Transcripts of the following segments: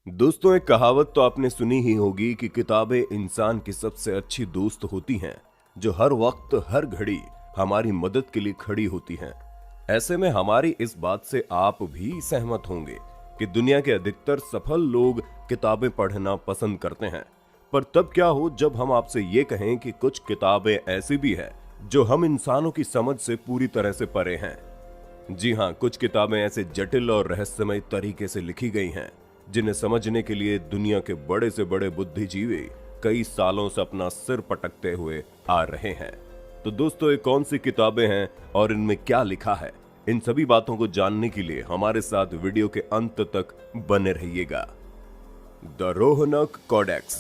दोस्तों, एक कहावत तो आपने सुनी ही होगी कि किताबें इंसान की सबसे अच्छी दोस्त होती हैं, जो हर वक्त हर घड़ी हमारी मदद के लिए खड़ी होती हैं। ऐसे में हमारी इस बात से आप भी सहमत होंगे कि दुनिया के अधिकतर सफल लोग किताबें पढ़ना पसंद करते हैं। पर तब क्या हो जब हम आपसे ये कहें कि कुछ किताबें ऐसी भी हैं जो हम इंसानों की समझ से पूरी तरह से परे हैं। जी हाँ, कुछ किताबें ऐसे जटिल और रहस्यमय तरीके से लिखी गई हैं जिन्हें समझने के लिए दुनिया के बड़े से बड़े बुद्धिजीवी कई सालों से अपना सिर पटकते हुए आ रहे हैं। तो दोस्तों, ये कौन सी किताबें हैं और इनमें क्या लिखा है, इन सभी बातों को जानने के लिए हमारे साथ वीडियो के अंत तक बने रहिएगा। The Rohonc Codex.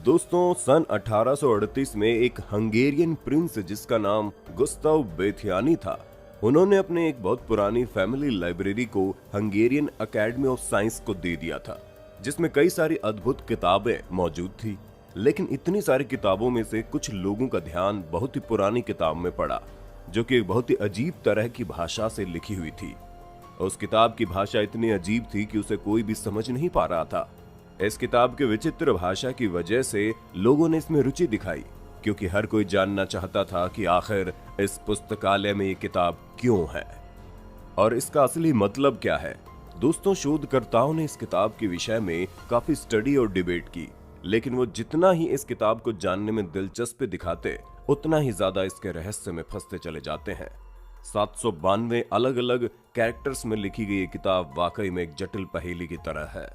दोस्तों, सन 1838 में एक हंगेरियन प्रिंस जिसका नाम गुस्ताव बेथियानी था, उन्होंने अपने एक बहुत पुरानी फैमिली लाइब्रेरी को हंगेरियन एकेडमी ऑफ साइंस को दे दिया था, जिसमें कई सारी अद्भुत किताबें मौजूद थी। लेकिन इतनी सारी किताबों में से कुछ लोगों का ध्यान बहुत ही पुरानी किताब में पड़ा, जो कि एक बहुत ही अजीब तरह की भाषा से लिखी हुई थी। उस किताब की भाषा इतनी अजीब थी कि उसे कोई भी समझ नहीं पा रहा था। इस किताब के विचित्र भाषा की वजह से लोगों ने इसमें रुचि दिखाई, क्योंकि हर कोई जानना चाहता था कि आखिर इस पुस्तकालय में ये किताब क्यों है और इसका असली मतलब क्या है। दोस्तों, शोधकर्ताओं ने इस किताब के विषय में काफी स्टडी और डिबेट की, लेकिन वो जितना ही इस किताब को जानने में दिलचस्पी दिखाते, उतना ही ज्यादा इसके रहस्य में फंसते चले जाते हैं। 792 अलग अलग कैरेक्टर्स में लिखी गई ये किताब वाकई में एक जटिल पहेली की तरह है,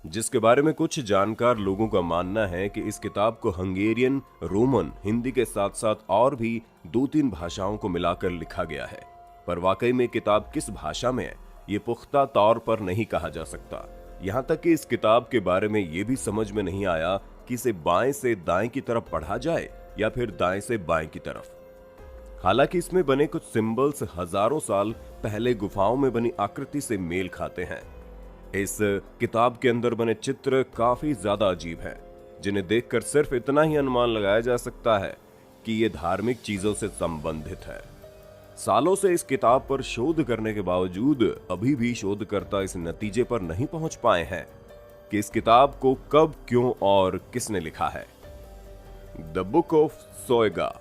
जिसके बारे में कुछ जानकार लोगों का मानना है कि इस किताब को हंगेरियन, रोमन, हिंदी के साथ साथ और भी 2-3 भाषाओं को मिलाकर लिखा गया है। पर वाकई में किताब किस भाषा में है, ये पुख्ता तौर पर नहीं कहा जा सकता। यहाँ तक कि इस किताब के बारे में ये भी समझ में नहीं आया कि इसे बाएं से दाएं की तरफ पढ़ा जाए या फिर दाएं से बाएं की तरफ। हालांकि इसमें बने कुछ सिंबल्स हजारों साल पहले गुफाओं में बनी आकृति से मेल खाते हैं। इस किताब के अंदर बने चित्र काफी ज्यादा अजीब हैं, जिन्हें देखकर सिर्फ इतना ही अनुमान लगाया जा सकता है कि ये धार्मिक चीजों से संबंधित है। सालों से इस किताब पर शोध करने के बावजूद अभी भी शोधकर्ता इस नतीजे पर नहीं पहुंच पाए हैं कि इस किताब को कब, क्यों और किसने लिखा है। The Book of Soyga.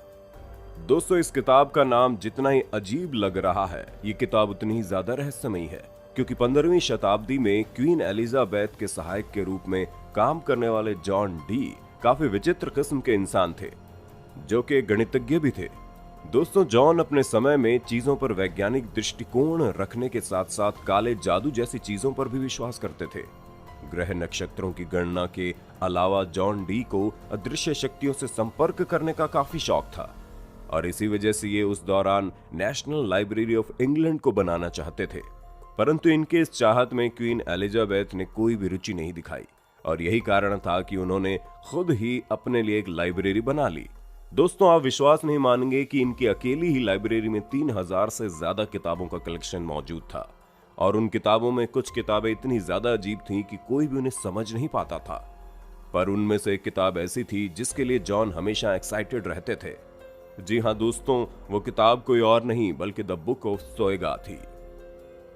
दोस्तों, इस किताब का नाम जितना ही अजीब लग रहा है, ये किताब उतनी ही ज्यादा रहस्यमयी है, क्योंकि 15वीं शताब्दी में क्वीन एलिजाबेथ के सहायक के रूप में काम करने वाले जॉन डी काफी विचित्र किस्म के इंसान थे, जो कि गणितज्ञ भी थे। दोस्तों, जॉन अपने समय में चीजों पर वैज्ञानिक दृष्टिकोण रखने के साथ साथ काले जादू जैसी चीजों पर भी विश्वास करते थे। ग्रह नक्षत्रों की गणना के अलावा जॉन डी को अदृश्य शक्तियों से संपर्क करने का काफी शौक था, और इसी वजह से ये उस दौरान नेशनल लाइब्रेरी ऑफ इंग्लैंड को बनाना चाहते थे। परंतु इनके इस चाहत में क्वीन एलिजाबेथ ने कोई भी रुचि नहीं दिखाई, और यही कारण था कि उन्होंने खुद ही अपने लिए एक लाइब्रेरी बना ली। दोस्तों, आप विश्वास नहीं मानेंगे कि इनकी अकेली ही लाइब्रेरी में 3000 से ज्यादा किताबों का कलेक्शन मौजूद था, और उन किताबों में कुछ किताबें इतनी ज्यादा अजीब थीं कि कोई भी उन्हें समझ नहीं पाता था। पर उनमें से एक किताब ऐसी थी जिसके लिए जॉन हमेशा एक्साइटेड रहते थे। जी हाँ दोस्तों, वो किताब कोई और नहीं बल्कि द बुक ऑफ सोएगा थी।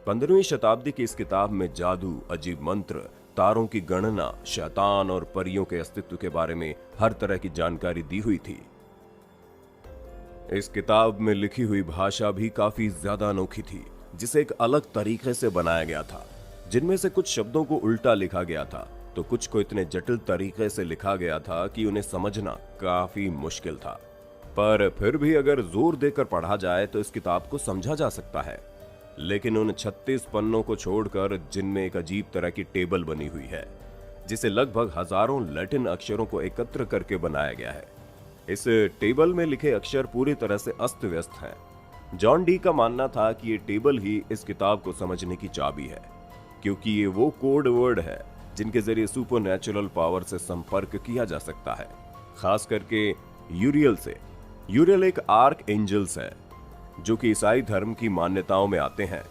15वीं शताब्दी की इस किताब में जादू, अजीब मंत्र, तारों की गणना, शैतान और परियों के अस्तित्व के बारे में हर तरह की जानकारी दी हुई थी। इस किताब में लिखी हुई भाषा भी काफी ज्यादा अनोखी थी, जिसे एक अलग तरीके से बनाया गया था। जिनमें से कुछ शब्दों को उल्टा लिखा गया था, तो कुछ को इतने जटिल तरीके से लिखा गया था कि उन्हें समझना काफी मुश्किल था। पर फिर भी अगर जोर देकर पढ़ा जाए तो इस किताब को समझा जा सकता है। लेकिन उन 36 पन्नों को छोड़कर, जिनमें एक अजीब तरह की टेबल बनी हुई है, जिसे लगभग हजारों लैटिन अक्षरों को एकत्र करके बनाया गया है। इस टेबल में लिखे अक्षर पूरी तरह से अस्त व्यस्त हैं। जॉन डी का मानना था कि ये टेबल ही इस किताब को समझने की चाबी है, क्योंकि ये वो कोड वर्ड है जिनके जरिए सुपरनैचुरल पावर से संपर्क किया जा सकता है, खास करके यूरियल से। यूरियल एक आर्क एंजल्स है, जो कि ईसाई धर्म की मान्यताओं में आते हैं।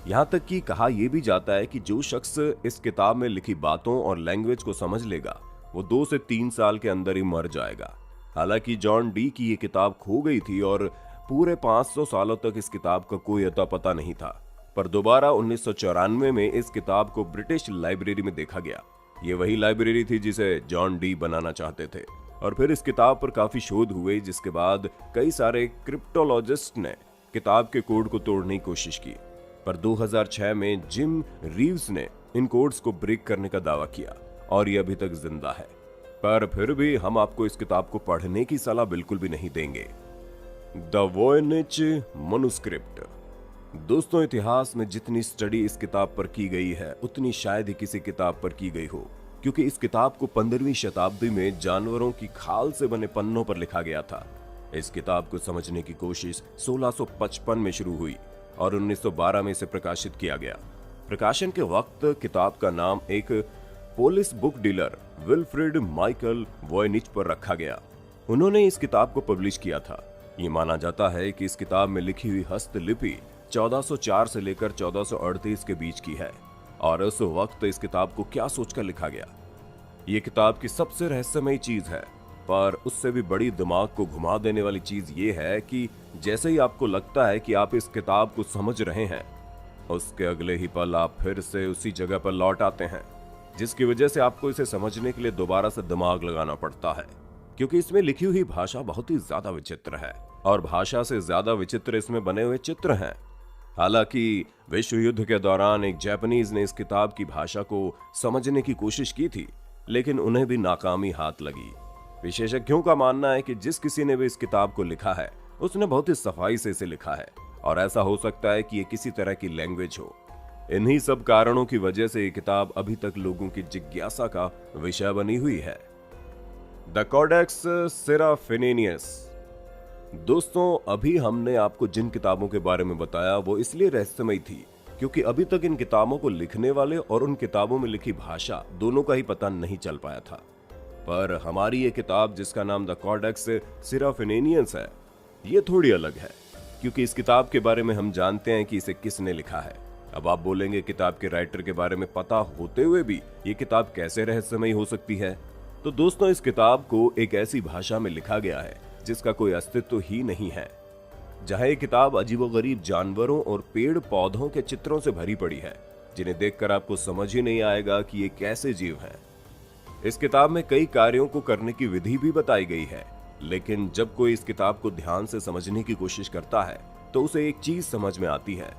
यहाँ तक कि कहा यह भी जाता है कि जो शख्स इस किताब में लिखी बातों और लैंग्वेज को समझ लेगा, वो 2 से 3 साल के अंदर ही मर जाएगा। हालांकि जॉन डी की ये किताब खो गई थी और पूरे 500 सालों तक इस किताब का कोई अता पता नहीं था। पर दोबारा 1994 में इस किताब को ब्रिटिश लाइब्रेरी में देखा गया। ये वही लाइब्रेरी थी जिसे जॉन डी बनाना चाहते थे। और फिर इस किताब पर काफी शोध हुए, जिसके बाद कई सारे क्रिप्टोलॉजिस्ट ने किताब के कोड को तोड़ने की कोशिश की, पर 2006 में जिम रीव्स ने इन कोड्स को ब्रेक करने का दावा किया और ये अभी तक जिंदा है। पर फिर भी हम आपको इस किताब को पढ़ने की सलाह बिल्कुल भी नहीं देंगे। The Voynich manuscript. दोस्तों, इतिहास में जितनी स्टडी इस किताब पर की गई है उतनी शायद ही किसी किताब पर की गई हो, क्योंकि इस किताब को 15वीं शताब्दी में जानवरों की खाल से बने पन्नों पर लिखा गया था। इस किताब को समझने की कोशिश 1655 में शुरू हुई और 1912 में इसे प्रकाशित किया गया। प्रकाशन के वक्त किताब का नाम एक Polish book dealer Wilfred Michael Voynich पर रखा गया। उन्होंने इस किताब को पब्लिश किया था। ये माना जाता है कि इस किताब में लिखी हुई हस्तलिपि 1404 से लेकर 1438 के बीच की है। और उस वक्त इस किताब को क्या सोचकर लिखा गया, ये किताब की सबसे रहस्यमयी चीज है। पर उससे भी बड़ी दिमाग को घुमा देने वाली चीज ये है कि जैसे ही आपको लगता है कि आप इस किताब को समझ रहे हैं, उसके अगले ही पल आप फिर से उसी जगह पर लौट आते हैं, जिसकी वजह से आपको इसे समझने के लिए दोबारा से दिमाग लगाना पड़ता है, क्योंकि इसमें लिखी हुई भाषा बहुत ही ज्यादा विचित्र है और भाषा से ज्यादा विचित्र इसमें बने हुए चित्र हैं। हालांकि विश्व युद्ध के दौरान एक जापानीज ने इस किताब की भाषा को समझने की कोशिश की थी, लेकिन उन्हें भी नाकामी हाथ लगी। विशेषज्ञों का मानना है कि जिस किसी ने भी इस किताब को लिखा है उसने बहुत ही सफाई से इसे लिखा है, और ऐसा हो सकता है कि ये किसी तरह की लैंग्वेज हो। इन्हीं सब कारणों की वजह से ये किताब अभी तक लोगों की जिज्ञासा का विषय बनी हुई है। The Codex Seraphinianus. दोस्तों, अभी हमने आपको जिन किताबों के बारे में बताया वो इसलिए रहस्यमयी थी क्योंकि अभी तक इन किताबों को लिखने वाले और उन किताबों में लिखी भाषा दोनों का ही पता नहीं चल पाया था। पर हमारी ये किताब, जिसका नाम द कॉडेक्स सेराफिनियस है, ये थोड़ी अलग है, क्योंकि इस किताब के बारे में हम जानते हैं कि इसे किसने लिखा है। अब आप बोलेंगे, किताब के राइटर के बारे में पता होते हुए भी ये किताब कैसे रहस्यमयी हो सकती है? तो दोस्तों, इस किताब को एक ऐसी भाषा में लिखा गया है जिसका कोई अस्तित्व ही नहीं है, जहां ये किताब अजीबोगरीब जानवरों और पेड़ पौधों के चित्रों से भरी पड़ी है, जिन्हें देखकर आपको समझ ही नहीं आएगा कि ये कैसे जीव हैं। इस किताब में कई कार्यों को करने की विधि भी बताई गई है, लेकिन जब कोई इस किताब को ध्यान से समझने की कोशिश करता है तो उसे एक चीज समझ में आती है,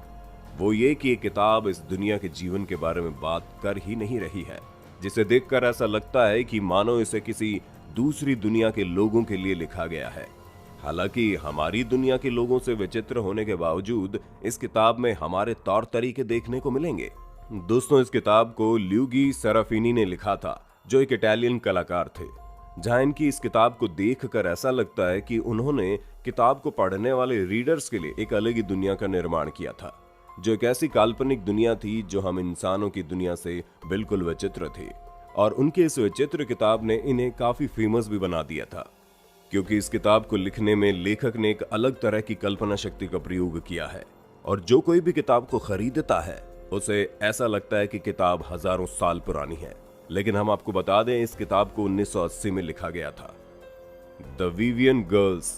वो ये कि ये किताब इस दुनिया के जीवन के बारे में बात कर ही नहीं रही है, जिसे देखकर ऐसा लगता है कि मानो इसे किसी दूसरी दुनिया के लोगों के लिए लिखा गया है। हालांकि हमारी दुनिया के लोगों से विचित्र होने के बावजूद इस किताब में हमारे तौर तरीके देखने को मिलेंगे। दोस्तों, इस किताब को ल्यूगी सेराफिनी ने लिखा था, जो एक इटालियन कलाकार थे। जहां इनकी इस किताब को देखकर ऐसा लगता है कि उन्होंने किताब को पढ़ने वाले रीडर्स के लिए एक अलग ही दुनिया का निर्माण किया था, जो एक ऐसी काल्पनिक दुनिया थी जो हम इंसानों की दुनिया से बिल्कुल विचित्र थी। और उनके इस विचित्र किताब ने इन्हें काफी फेमस भी बना दिया था, क्योंकि इस किताब को लिखने में लेखक ने एक अलग तरह की कल्पना शक्ति का प्रयोग किया है। और जो कोई भी किताब को खरीदता है उसे ऐसा लगता है कि किताब हजारों साल पुरानी है। लेकिन हम आपको बता दें, इस किताब को 1980 में लिखा गया था। The Vivian girls.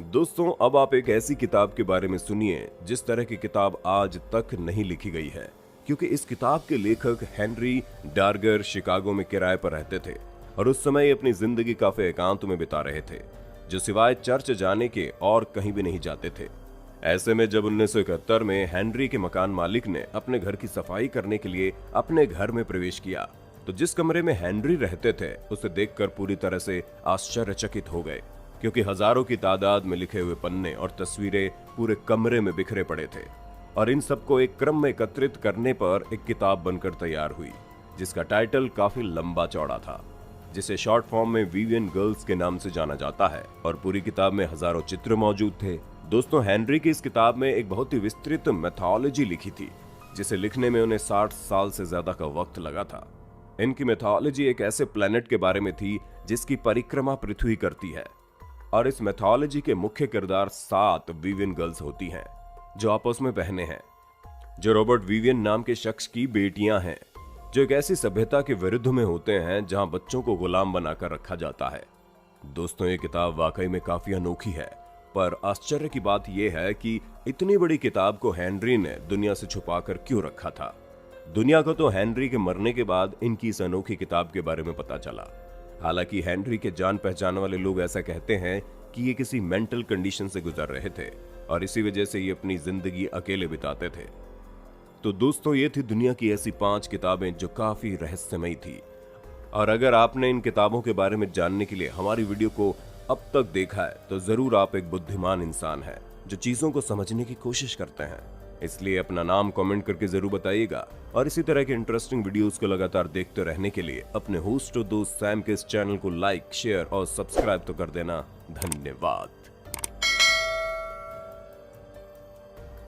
दोस्तों, अब आप एक ऐसी किताब के बारे में सुनिए जिस तरह की किताब आज तक नहीं लिखी गई है, क्योंकि इस किताब के लेखक हेनरी डार्गर शिकागो में किराए पर रहते थे और उस समय अपनी जिंदगी काफी एकांत में बिता रहे थे, जो सिवाय चर्च जाने के और कहीं भी नहीं जाते थे। ऐसे में जब 1971 में हेनरी के मकान मालिक ने अपने घर की सफाई करने के लिए अपने घर में प्रवेश किया, तो जिस कमरे में हेनरी रहते थे उसे देखकर पूरी तरह से आश्चर्यचकित हो गए, क्योंकि हजारों की तादाद में लिखे हुए पन्ने और तस्वीरें पूरे कमरे में बिखरे पड़े थे और इन सबको एक क्रम में एकत्रित करने पर एक किताब बनकर तैयार हुई, जिसका टाइटल काफी लंबा चौड़ा था, जिसे शॉर्ट फॉर्म में विवियन गर्ल्स के नाम से जाना जाता है। और पूरी किताब में हजारों चित्र मौजूद थे। दोस्तों, हेनरी की इस किताब में एक बहुत ही विस्तृत मैथोलॉजी लिखी थी, जिसे लिखने में उन्हें 60 साल से ज्यादा का वक्त लगा था। इनकी मैथोलॉजी एक ऐसे प्लेनेट के बारे में थी जिसकी परिक्रमा पृथ्वी करती है, और इस मैथोलॉजी के मुख्य किरदार 7 विवियन गर्ल्स होती हैं, जो आपस में बहनें हैं, जो रॉबर्ट विवियन नाम के शख्स की बेटियां हैं, जो एक ऐसी सभ्यता के विरुद्ध में होते हैं जहां बच्चों को गुलाम बनाकर रखा जाता है। दोस्तों, ये किताब वाकई में काफी अनोखी है पर आश्चर्य की बात यह है कि इतनी बड़ी किताब को हेनरी ने दुनिया से छुपाकर क्यों रखा था। दुनिया को तो हेनरी के मरने के बाद इनकी इस अनोखी किताब के बारे में पता चला। हालांकि हेनरी के जान पहचान वाले लोग ऐसा कहते हैं कि ये किसी मेंटल कंडीशन से गुजर रहे थे और इसी वजह से ये अपनी जिंदगी अकेले बिताते थे। तो दोस्तों, ये थी दुनिया की ऐसी 5 किताबें जो काफी रहस्यमयी थी। और अगर आपने इन किताबों के बारे में जानने के लिए हमारी वीडियो को अब तक देखा है तो जरूर आप एक बुद्धिमान इंसान हैं जो चीजों को समझने की कोशिश करते हैं। इसलिए अपना नाम कमेंट करके जरूर बताइएगा और इसी तरह के इंटरेस्टिंग वीडियोस को लगातार देखते रहने के लिए अपने होस्ट और दोस्त सैम के इस चैनल को लाइक, शेयर और सब्सक्राइब तो कर देना। धन्यवाद।